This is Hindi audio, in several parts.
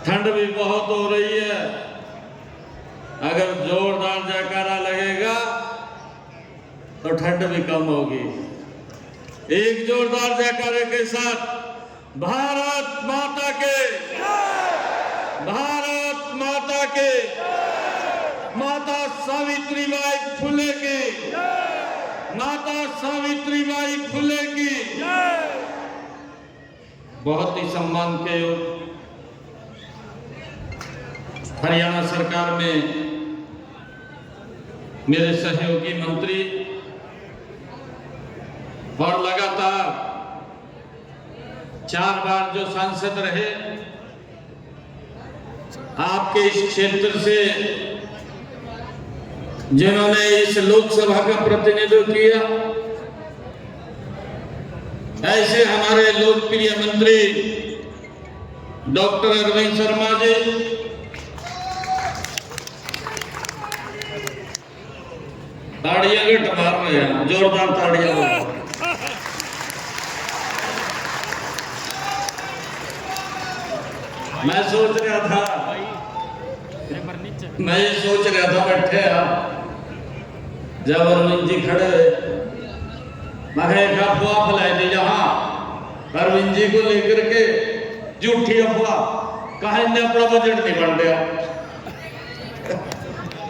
ठंड भी बहुत हो रही है। अगर जोरदार जयकारा लगेगा तो ठंड भी कम होगी। एक जोरदार जयकारे के साथ भारत माता के, भारत माता के, माता सावित्रीबाई फुले की, माता सावित्रीबाई फुले की। बहुत ही सम्मान के हरियाणा सरकार में मेरे सहयोगी मंत्री और लगातार 4 बार जो सांसद रहे, आपके इस क्षेत्र से जिन्होंने इस लोकसभा का प्रतिनिधित्व किया, ऐसे हमारे लोकप्रिय मंत्री डॉक्टर अरविंद शर्मा जी, ताड़ियां के मार रहे हैं, जोरदार ताड़ियां। मैं सोच रहा था बैठे जब अरविंद जी खड़े, मैं एक अफवाह फैलाई दी जहां अरविंद जी को लेकर के, झूठी अफवाह, कहा इनने अपना बजट नहीं बन गया।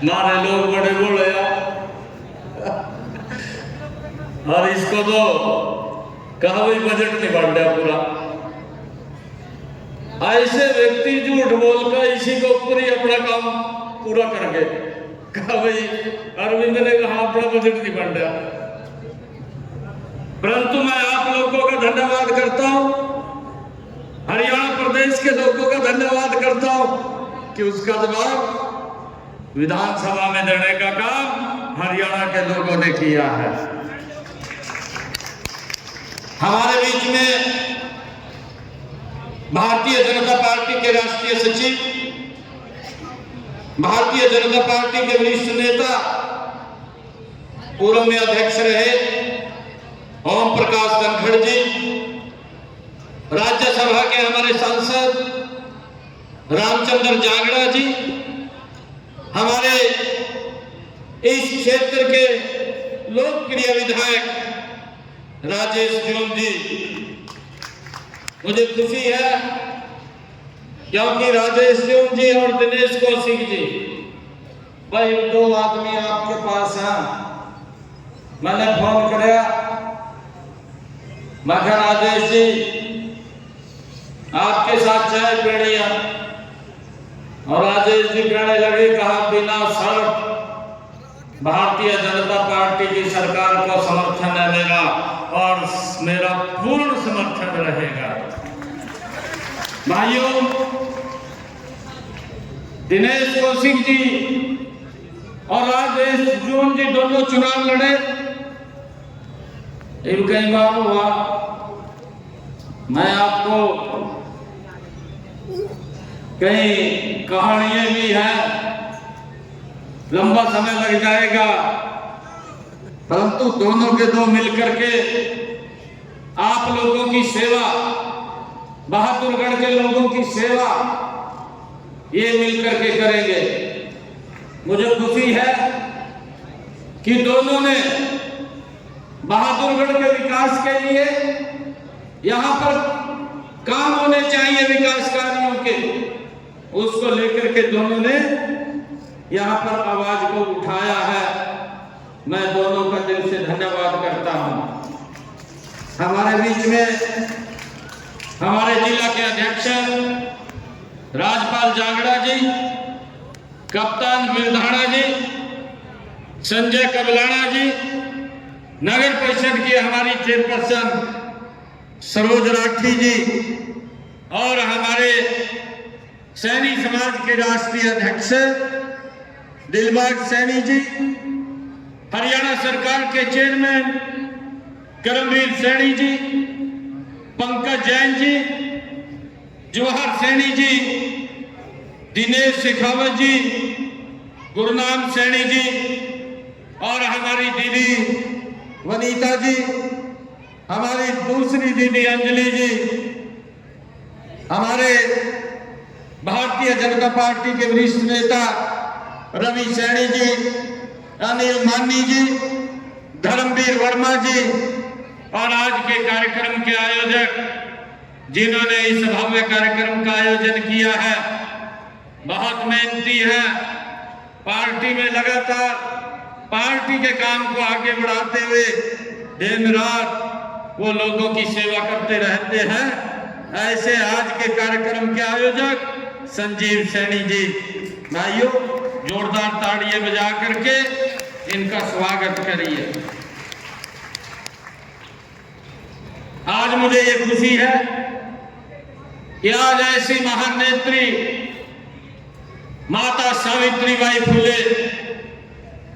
मारे लोग बड़े बोले और इसको तो कहा भाई बजट नहीं बन गया पूरा। ऐसे व्यक्ति झूठ बोलकर इसी को ऊपर ही अपना काम पूरा कर गए। कहा भाई अरविंद ने कहा अपना बजट नहीं बन गया। परंतु मैं आप लोगों का धन्यवाद करता हूं, हरियाणा प्रदेश के लोगों का धन्यवाद करता हूं कि उसका जवाब विधानसभा में देने का काम हरियाणा के लोगों ने किया है। हमारे बीच में भारतीय जनता पार्टी के राष्ट्रीय सचिव, भारतीय जनता पार्टी के वरिष्ठ नेता, पूर्व में अध्यक्ष रहे ओम प्रकाश धनखड़ जी, राज्यसभा के हमारे सांसद रामचंद्र जांगड़ा जी, हमारे इस क्षेत्र के लोकप्रिय विधायक राजेश जोन जी। मुझे खुशी है क्योंकि राजेश जोन जी और दिनेश कौशिक जी, भाई 2 आदमी आपके पास हैं। मैंने फोन कराया, मैं कहा राजेश जी आपके साथ चाय पीनी है, और राजेश जी कहने लगे, कहा बिना शर्त भारतीय जनता पार्टी की सरकार को समर्थन है मेरा, और मेरा पूर्ण समर्थन रहेगा। भाइयों, दिनेश कौशिक जी और राजेश जोन जी दोनों चुनाव लड़े। इनका ईमान हुआ, मैं आपको कई कहानियां भी हैं, लंबा समय लग जाएगा, परंतु दोनों के दो मिलकर के आप लोगों की सेवा, बहादुरगढ़ के लोगों की सेवा ये मिलकर के करेंगे। मुझे खुशी है कि दोनों ने बहादुरगढ़ के विकास के लिए, यहाँ पर काम होने चाहिए विकास कार्यों के, उसको लेकर के दोनों ने यहाँ पर आवाज को उठाया है। मैं दोनों का दिल से धन्यवाद करता हूँ। हमारे बीच में हमारे जिला के अध्यक्ष राजपाल जांगड़ा जी, कप्तान बिरधाड़ा जी, संजय कबलाना जी, नगर परिषद की हमारी चेयरपर्सन सरोज राठी जी, और हमारे सैनी समाज के राष्ट्रीय अध्यक्ष दिलबाग सैनी जी, हरियाणा सरकार के चेयरमैन करमवीर सैनी जी, पंकज जैन जी, जवाहर सैनी जी, दिनेश शेखावत जी, गुरनाम सैनी जी, और हमारी दीदी वनीता जी, हमारी दूसरी दीदी अंजलि जी, हमारे भारतीय जनता पार्टी के वरिष्ठ नेता रवि सैनी जी, अनिल मानी जी, धर्मवीर वर्मा जी और आज के कार्यक्रम के आयोजक जिन्होंने इस भव्य कार्यक्रम का आयोजन किया है, बहुत मेहनती है। पार्टी में लगातार पार्टी के काम को आगे बढ़ाते हुए दिन रात वो लोगों की सेवा करते रहते हैं। ऐसे आज के कार्यक्रम के आयोजक संजीव सैनी जी, भाइयों जोरदार ताड़ियां बजा करके इनका स्वागत करिए। आज मुझे ये खुशी है कि आज ऐसी महान नेत्री माता सावित्रीबाई फुले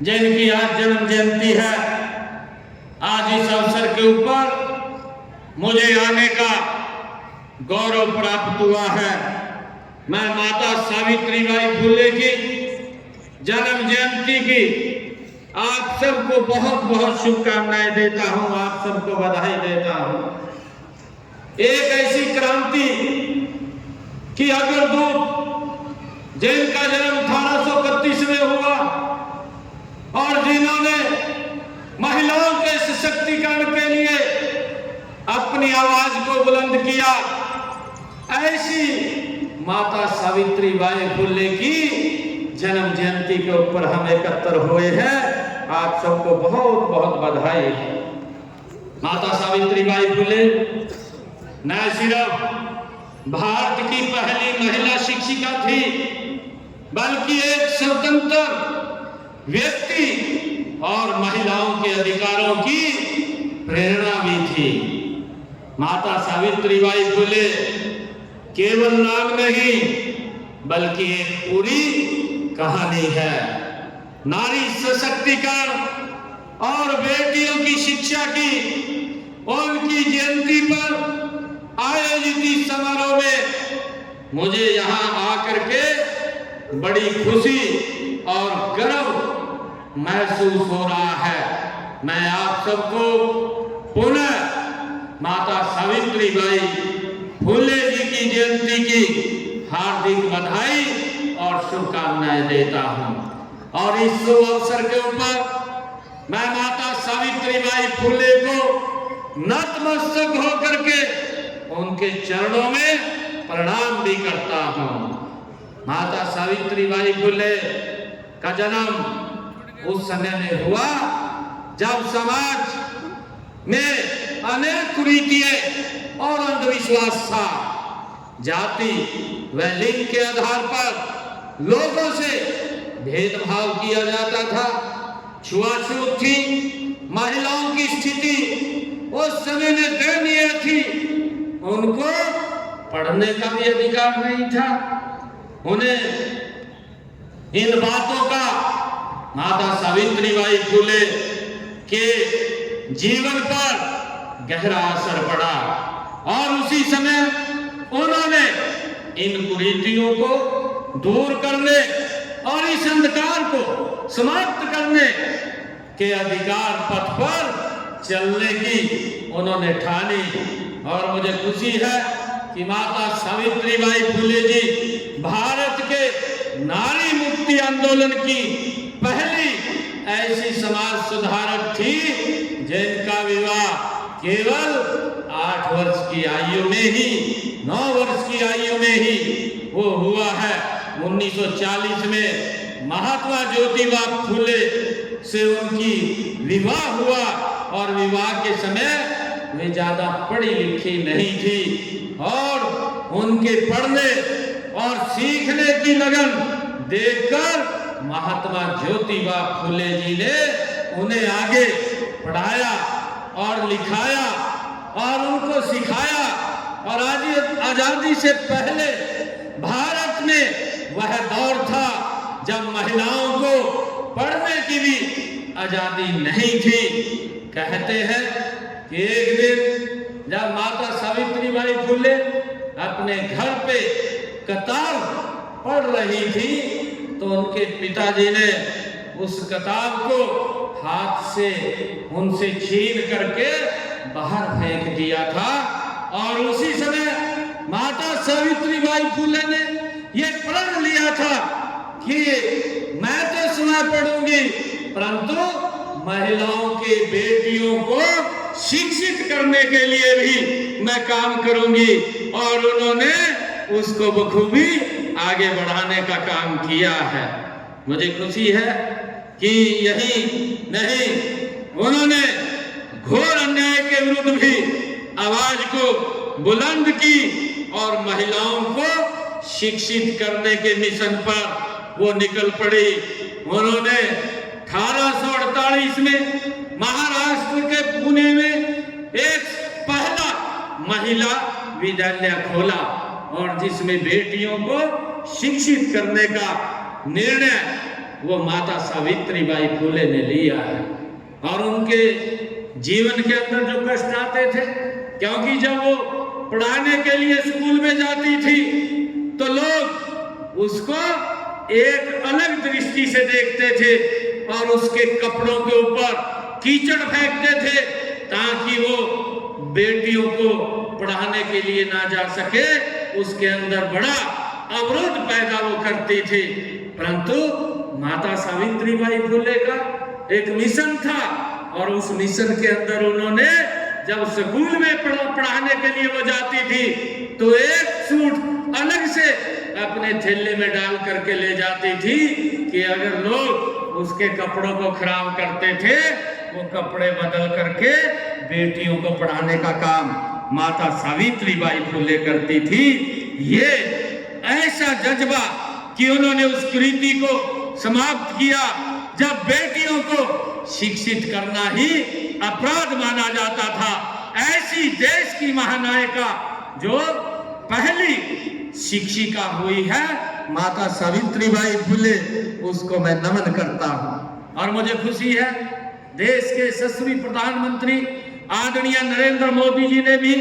जिनकी आज जन्म जयंती है, आज इस अवसर के ऊपर मुझे आने का गौरव प्राप्त हुआ है। मैं माता सावित्रीबाई फुले की जन्म जयंती की आप सबको बहुत बहुत शुभकामनाएं देता हूं, आप सबको बधाई देता हूं। एक ऐसी क्रांति कि अग्रदूत जिनका जन्म 1831 में हुआ और जिन्होंने महिलाओं के सशक्तिकरण के लिए अपनी आवाज को बुलंद किया, ऐसी माता सावित्रीबाई फुले की जन्म जयंती के ऊपर हम एकत्र हुए हैं। आप सबको बहुत बहुत बधाई है। माता सावित्रीबाई फुले न सिर्फ भारत की पहली महिला शिक्षिका थी, बल्कि एक स्वतंत्र व्यक्ति और महिलाओं के अधिकारों की प्रेरणा भी थी। माता सावित्रीबाई फुले केवल नाम नहीं बल्कि एक पूरी कहानी है। नारी सशक्तिकरण और बेटियों की शिक्षा की उनकी जयंती पर आयोजित इस समारोह में मुझे यहाँ आकर के बड़ी खुशी और गर्व महसूस हो रहा है। मैं आप सबको पुनः माता सावित्रीबाई फुले जी की जयंती की हार्दिक बधाई और शुभकामनाएं देता हूं। और इस शुभ अवसर के ऊपर मैं माता सावित्रीबाई फुले को नतमस्तक होकर के उनके चरणों में प्रणाम भी करता हूं। माता सावित्रीबाई फुले का जन्म उस समय में हुआ जब समाज में अनेक कुरीतियां और अंधविश्वास था। जाति व लिंग के आधार पर लोगों से भेदभाव किया जाता था, छुआछूत थी, महिलाओं की स्थिति उस समय में दयनीय थी, उनको पढ़ने का भी अधिकार नहीं था। उन्हें इन बातों का माता सावित्रीबाई फुले के जीवन पर गहरा असर पड़ा और उसी समय उन्होंने इन कुरीतियों को दूर करने और इस अंधकार को समाप्त करने के अधिकार पथ पर चलने की उन्होंने ठानी। और मुझे खुशी है कि माता सावित्रीबाई फुले जी भारत के नारी मुक्ति आंदोलन की पहली ऐसी समाज सुधारक थी जिनका विवाह केवल 8 वर्ष की आयु में ही 9 वर्ष की आयु में ही वो हुआ है। 1940 में महात्मा ज्योतिबा फुले से उनकी विवाह हुआ और विवाह के समय वे ज्यादा पढ़ी लिखी नहीं थी और उनके पढ़ने और सीखने की लगन देखकर महात्मा ज्योतिबा फुले जी ने उन्हें आगे पढ़ाया और लिखाया और उनको सिखाया। और आज आजादी से पहले भारत में वह दौर था जब महिलाओं को पढ़ने की भी आजादी नहीं थी। कहते हैं कि एक दिन जब माता सावित्रीबाई फुले अपने घर पे किताब पढ़ रही थी तो उनके पिताजी ने उस किताब को हाथ से उनसे छीन करके बाहर फेंक दिया था। और उसी समय माता सावित्रीबाई फुले ने ये प्रण लिया था कि मैं तो समय पढ़ूंगी, परंतु महिलाओं के बेटियों को शिक्षित करने के लिए भी मैं काम करूंगी। और उन्होंने उसको बखूबी आगे बढ़ाने का काम किया है। मुझे खुशी है कि यही नहीं, उन्होंने घोर अन्याय के विरुद्ध भी आवाज को बुलंद की और महिलाओं को शिक्षित करने के मिशन पर वो निकल पड़ी। उन्होंने 1848 में महाराष्ट्र के पुणे में एक पहला महिला विद्यालय खोला और जिसमें बेटियों को शिक्षित करने का निर्णय वो माता सावित्रीबाई फुले ने लिया है। और उनके जीवन के अंदर जो कष्ट आते थे, क्योंकि जब वो पढ़ाने के लिए स्कूल में जाती थी तो लोग उसको एक अलग दृष्टि से देखते थे और उसके कपड़ों के ऊपर कीचड़ फेंकते थे ताकि वो बेटियों को पढ़ाने के लिए ना जा सके। उसके अंदर बड़ा अवरोध पैदा वो करती थी। परंतु माता सावित्रीबाई फुले का एक मिशन था और उस मिशन के अंदर उन्होंने जब स्कूल में पढ़ाने के लिए वो जाती थी तो एक सूट अलग से अपने थैले में डाल करके ले जाती थी कि अगर लोग उसके कपड़ों को खराब करते थे वो कपड़े बदल करके बेटियों को पढ़ाने का काम माता सावित्रीबाई फुले करती थी। ये ऐसा जज्बा कि उन्होंने उस कृति को समाप्त किया जब बेटियों को शिक्षित करना ही अपराध माना जाता था। ऐसी देश की महानायिका जो पहली शिक्षिका हुई है माता सावित्रीबाई फुले, उसको मैं नमन करता हूं। और मुझे खुशी है देश के यशस्वी प्रधानमंत्री आदरणीय नरेंद्र मोदी जी ने भी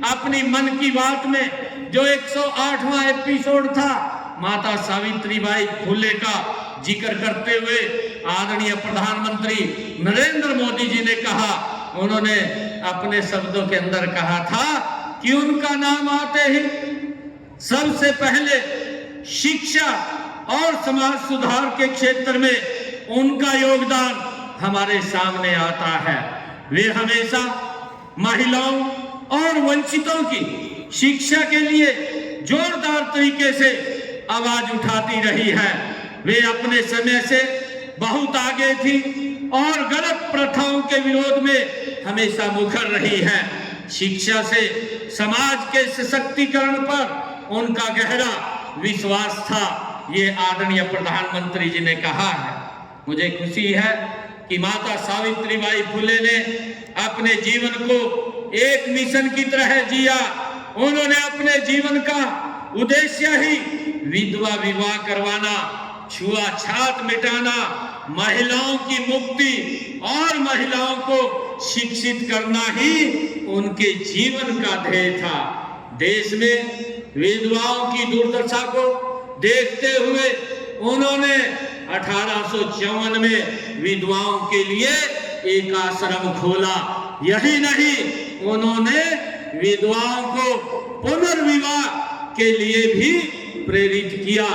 अपनी मन की बात में जो 108वां एपिसोड था माता सावित्रीबाई फुले का जिक्र करते हुए आदरणीय प्रधानमंत्री नरेंद्र मोदी जी ने कहा, उन्होंने अपने शब्दों के अंदर कहा था कि उनका नाम आते ही सबसे पहले शिक्षा और समाज सुधार के क्षेत्र में उनका योगदान हमारे सामने आता है। वे हमेशा महिलाओं और वंचितों की शिक्षा के लिए जोरदार तरीके से आवाज उठाती रही है। वे अपने समय से बहुत आगे थी और गलत प्रथाओं के विरोध में हमेशा मुखर रही है। शिक्षा से समाज के सशक्तिकरण पर उनका गहरा विश्वास था, ये आदरणीय प्रधानमंत्री जी ने कहा है। मुझे खुशी है कि माता सावित्रीबाई फुले ने अपने जीवन को एक मिशन की तरह जिया। उन्होंने अपने जीवन का उद्देश्य ही विधवा विवाह करवाना, छुआछूत मिटाना, महिलाओं की मुक्ति और महिलाओं को शिक्षित करना ही उनके जीवन का ध्येय था। देश में विधवाओं की दुर्दशा को देखते हुए उन्होंने 1854 में विधवाओं के लिए एक आश्रम खोला। यही नहीं, उन्होंने विधवाओं को पुनर्विवाह के लिए भी प्रेरित किया।